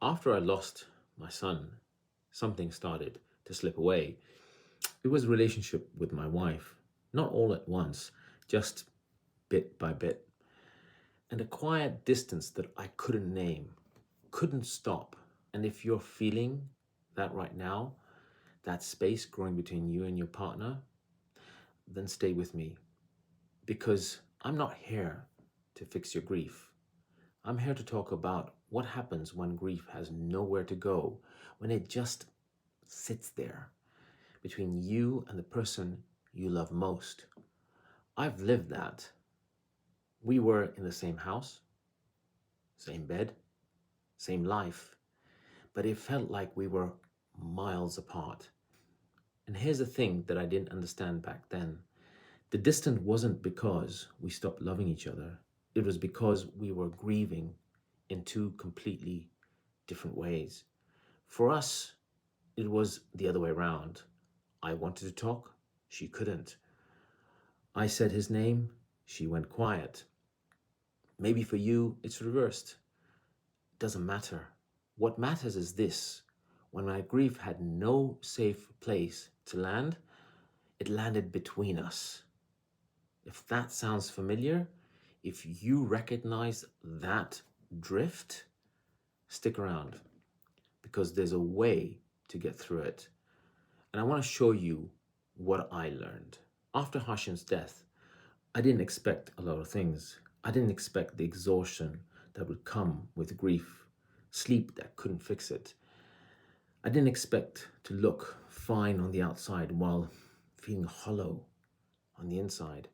After I lost my son, something started to slip away. It was a relationship with my wife, not all at once, just bit by bit. And a quiet distance that I couldn't name, couldn't stop. And if you're feeling that right now, that space growing between you and your partner, then stay with me because I'm not here to fix your grief. I'm here to talk about what happens when grief has nowhere to go, when it just sits there between you and the person you love most. I've lived that. We were in the same house, same bed, same life, but it felt like we were miles apart. And here's the thing that I didn't understand back then. The distance wasn't because we stopped loving each other. It was because we were grieving in two completely different ways. For us, it was the other way around. I wanted to talk, she couldn't. I said his name, she went quiet. Maybe for you, it's reversed. It doesn't matter. What matters is this. When my grief had no safe place to land, it landed between us. If that sounds familiar, if you recognize that drift, stick around because there's a way to get through it. And I want to show you what I learned. After Hashim's death, I didn't expect a lot of things. I didn't expect the exhaustion that would come with grief, sleep that couldn't fix it. I didn't expect to look fine on the outside while feeling hollow on the inside.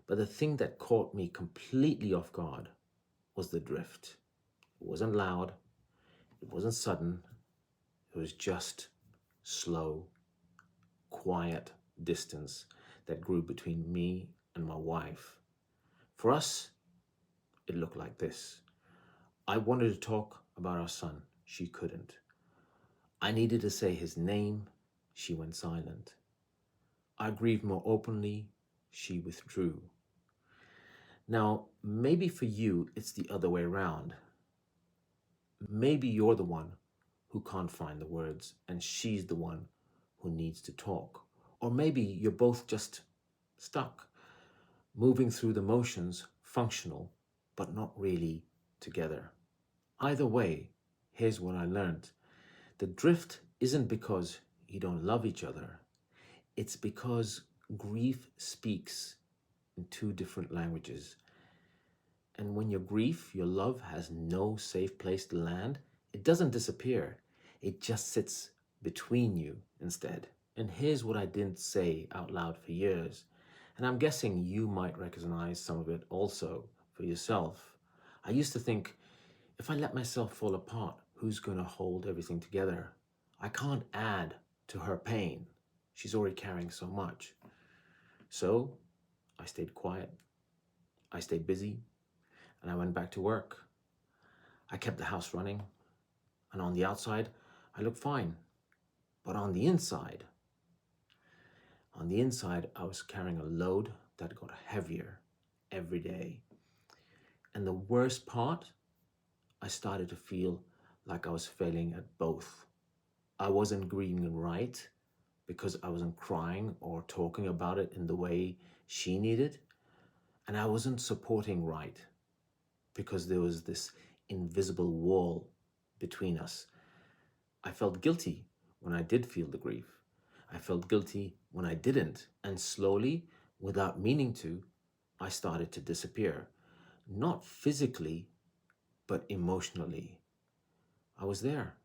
But the thing that caught me completely off guard was the drift. It wasn't loud, it wasn't sudden, it was just slow, quiet distance that grew between me and my wife. For us, it looked like this. I wanted to talk about our son. She couldn't. I needed to say his name. She went silent. I grieved more openly. She withdrew. Now, maybe for you, it's the other way around. Maybe you're the one who can't find the words and she's the one who needs to talk. Or maybe you're both just stuck, moving through the motions, functional, but not really together. Either way, here's what I learned. The drift isn't because you don't love each other. It's because grief speaks in two different languages. And when your grief, your love has no safe place to land, it doesn't disappear. It just sits between you instead. And here's what I didn't say out loud for years. And I'm guessing you might recognize some of it also for yourself. I used to think, if I let myself fall apart, who's going to hold everything together? I can't add to her pain. She's already carrying so much. So I stayed quiet. I stayed busy. And I went back to work. I kept the house running. And on the outside, I looked fine. But on the inside, I was carrying a load that got heavier every day. And the worst part, I started to feel like I was failing at both. I wasn't grieving right because I wasn't crying or talking about it in the way she needed. And I wasn't supporting right because there was this invisible wall between us. I felt guilty when I did feel the grief. I felt guilty when I didn't. And slowly, without meaning to, I started to disappear. Not physically, but emotionally. I was there,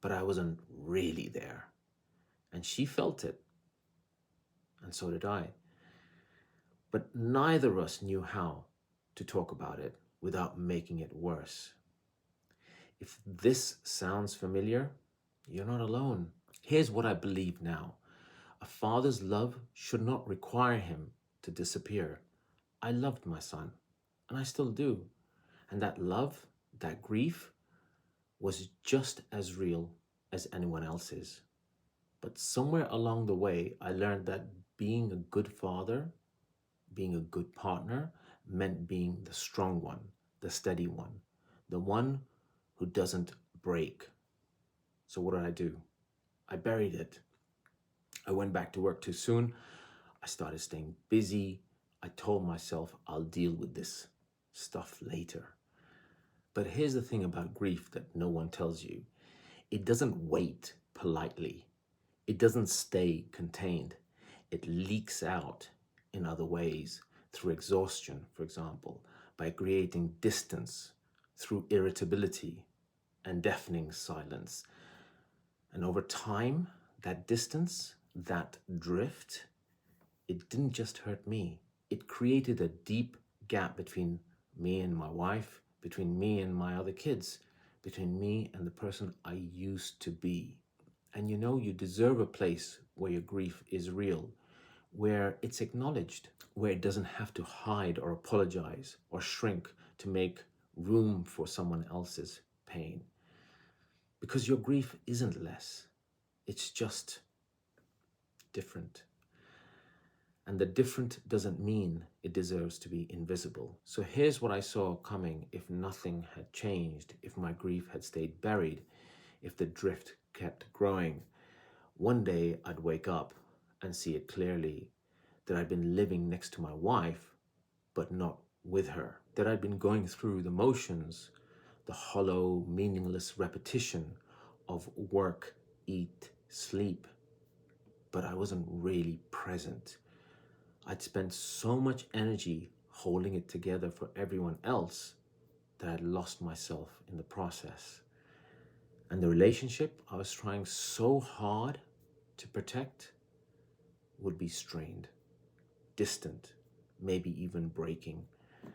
but I wasn't really there. And she felt it. And so did I. But neither of us knew how to talk about it without making it worse. If this sounds familiar, you're not alone. Here's what I believe now. A father's love should not require him to disappear. I loved my son, and I still do. And that love, that grief, was just as real as anyone else's. But somewhere along the way, I learned that being a good father, being a good partner, meant being the strong one, the steady one, the one who doesn't break. So what did I do? I buried it. I went back to work too soon. I started staying busy. I told myself I'll deal with this stuff later. But here's the thing about grief that no one tells you. It doesn't wait politely. It doesn't stay contained. It leaks out in other ways, through exhaustion, for example, by creating distance, through irritability and deafening silence. And over time, that distance, that drift, it didn't just hurt me. It created a deep gap between me and my wife, between me and my other kids, between me and the person I used to be. And you know, you deserve a place where your grief is real, where it's acknowledged, where it doesn't have to hide or apologize or shrink to make room for someone else's pain. Because your grief isn't less, it's just different. And the different doesn't mean it deserves to be invisible. So here's what I saw coming if nothing had changed, if my grief had stayed buried, if the drift kept growing. One day I'd wake up and see it clearly, that I'd been living next to my wife, but not with her. That I'd been going through the motions, the hollow, meaningless repetition of work, eat, sleep, but I wasn't really present. I'd spent so much energy holding it together for everyone else that I'd lost myself in the process. And the relationship I was trying so hard to protect would be strained, distant, maybe even breaking.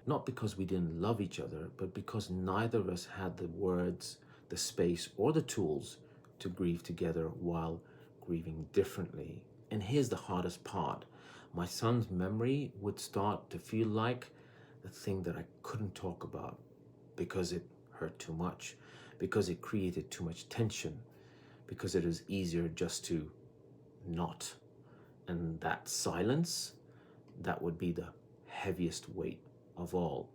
Not because we didn't love each other, but because neither of us had the words, the space, or the tools to grieve together while grieving differently. And here's the hardest part. My son's memory would start to feel like the thing that I couldn't talk about because it hurt too much, because it created too much tension, because it was easier just to not. And that silence, that would be the heaviest weight of all.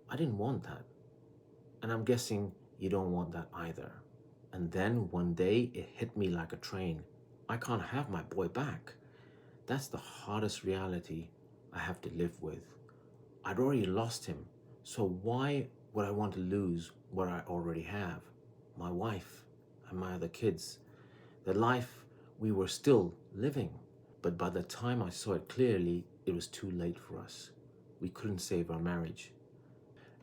I didn't want that. And I'm guessing you don't want that either. And then one day it hit me like a train. I can't have my boy back. That's the hardest reality I have to live with. I'd already lost him, so why would I want to lose what I already have? My wife and my other kids, the life we were still living. But by the time I saw it clearly, it was too late for us. We couldn't save our marriage.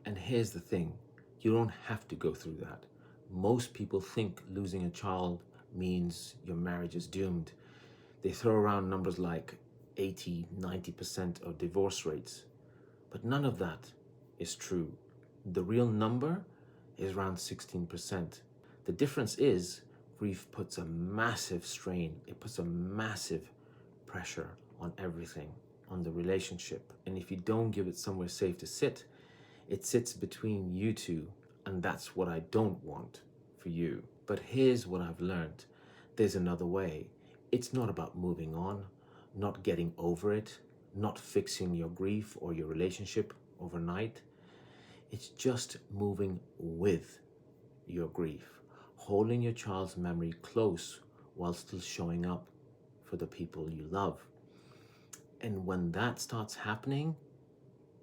And here's the thing, you don't have to go through that. Most people think losing a child means your marriage is doomed. They throw around numbers like 80, 90% of divorce rates. But none of that is true. The real number is around 16%. The difference is grief puts a massive strain. It puts a massive pressure on everything, on the relationship. And if you don't give it somewhere safe to sit, it sits between you two. And that's what I don't want for you. But here's what I've learned. There's another way. It's not about moving on, not getting over it, not fixing your grief or your relationship overnight. It's just moving with your grief, holding your child's memory close while still showing up for the people you love. And when that starts happening,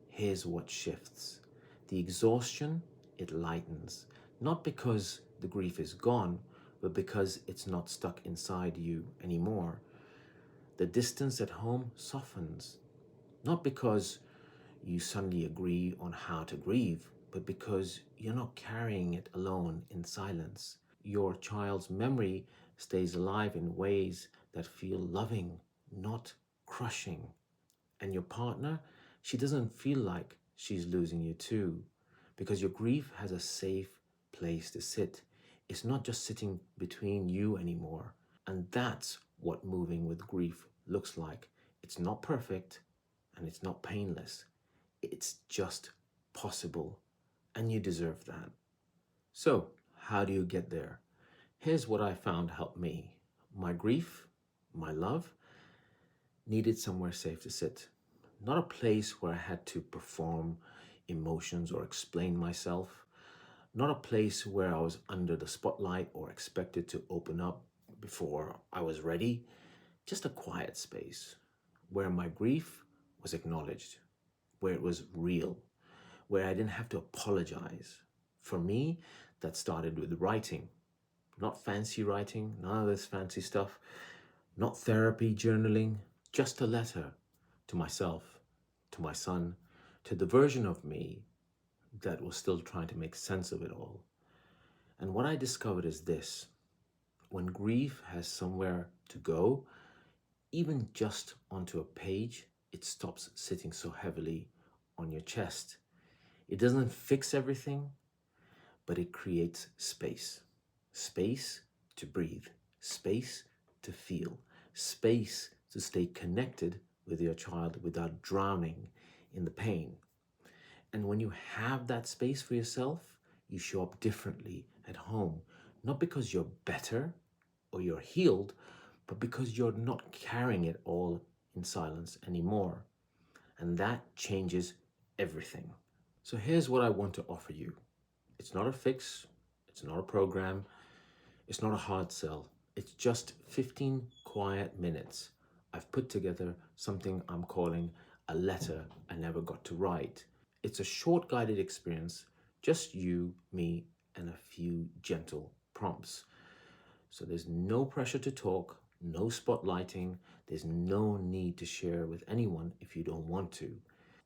here's what shifts. The exhaustion, it lightens, not because the grief is gone, but because it's not stuck inside you anymore. The distance at home softens, not because you suddenly agree on how to grieve, but because you're not carrying it alone in silence. Your child's memory stays alive in ways that feel loving, not crushing. And your partner, she doesn't feel like she's losing you too, because your grief has a safe place to sit. It's not just sitting between you anymore. And that's what moving with grief looks like. It's not perfect and it's not painless. It's just possible, and you deserve that. So, how do you get there? Here's what I found helped me. My grief, my love, needed somewhere safe to sit. Not a place where I had to perform emotions or explain myself. Not a place where I was under the spotlight or expected to open up before I was ready. Just a quiet space where my grief was acknowledged, where it was real, where I didn't have to apologize. For me, that started with writing. Not fancy writing, none of this fancy stuff, not therapy, journaling, just a letter to myself, to my son, to the version of me that was still trying to make sense of it all. And what I discovered is this: when grief has somewhere to go, even just onto a page, it stops sitting so heavily on your chest. It doesn't fix everything, but it creates space. Space to breathe, space to feel, space to stay connected with your child without drowning in the pain. And when you have that space for yourself, you show up differently at home, not because you're better or you're healed, but because you're not carrying it all in silence anymore. And that changes everything. So here's what I want to offer you. It's not a fix, it's not a program, it's not a hard sell. It's just 15 quiet minutes. I've put together something I'm calling a letter I never got to write. It's a short guided experience, just you, me, and a few gentle prompts. So there's no pressure to talk, no spotlighting, there's no need to share with anyone if you don't want to.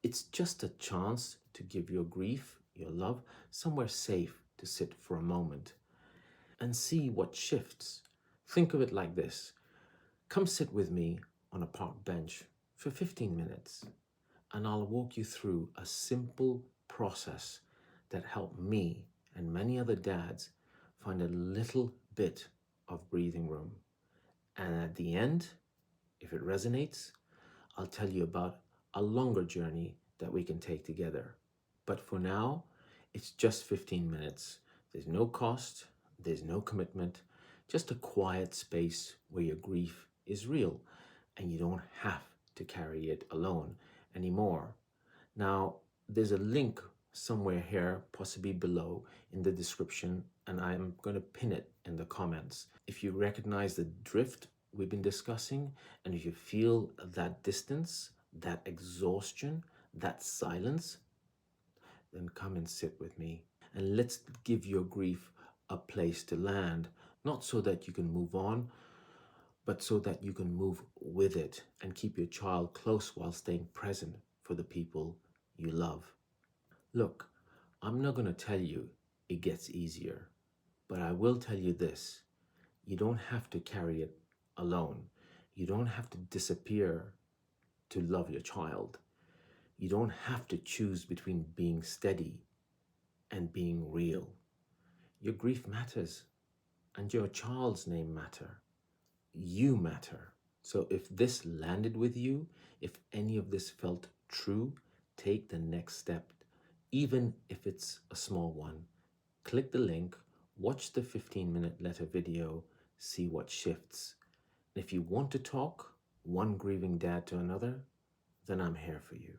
It's just a chance to give your grief, your love, somewhere safe to sit for a moment and see what shifts. Think of it like this: come sit with me on a park bench for 15 minutes, and I'll walk you through a simple process that helped me and many other dads find a little bit of breathing room. And at the end, if it resonates, I'll tell you about a longer journey that we can take together. But for now, it's just 15 minutes. There's no cost, there's no commitment, just a quiet space where your grief is real and you don't have to carry it alone anymore. Now, there's a link somewhere here, possibly below in the description, and I'm going to pin it in the comments. If you recognize the drift we've been discussing, and if you feel that distance, that exhaustion, that silence, then come and sit with me. And let's give your grief a place to land, not so that you can move on, but so that you can move with it and keep your child close while staying present for the people you love. Look, I'm not going to tell you it gets easier, but I will tell you this: you don't have to carry it alone. You don't have to disappear to love your child. You don't have to choose between being steady and being real. Your grief matters, and your child's name matter. You matter. So if this landed with you, if any of this felt true, take the next step, even if it's a small one. Click the link, watch the 15-minute letter video, see what shifts. And if you want to talk, one grieving dad to another, then I'm here for you.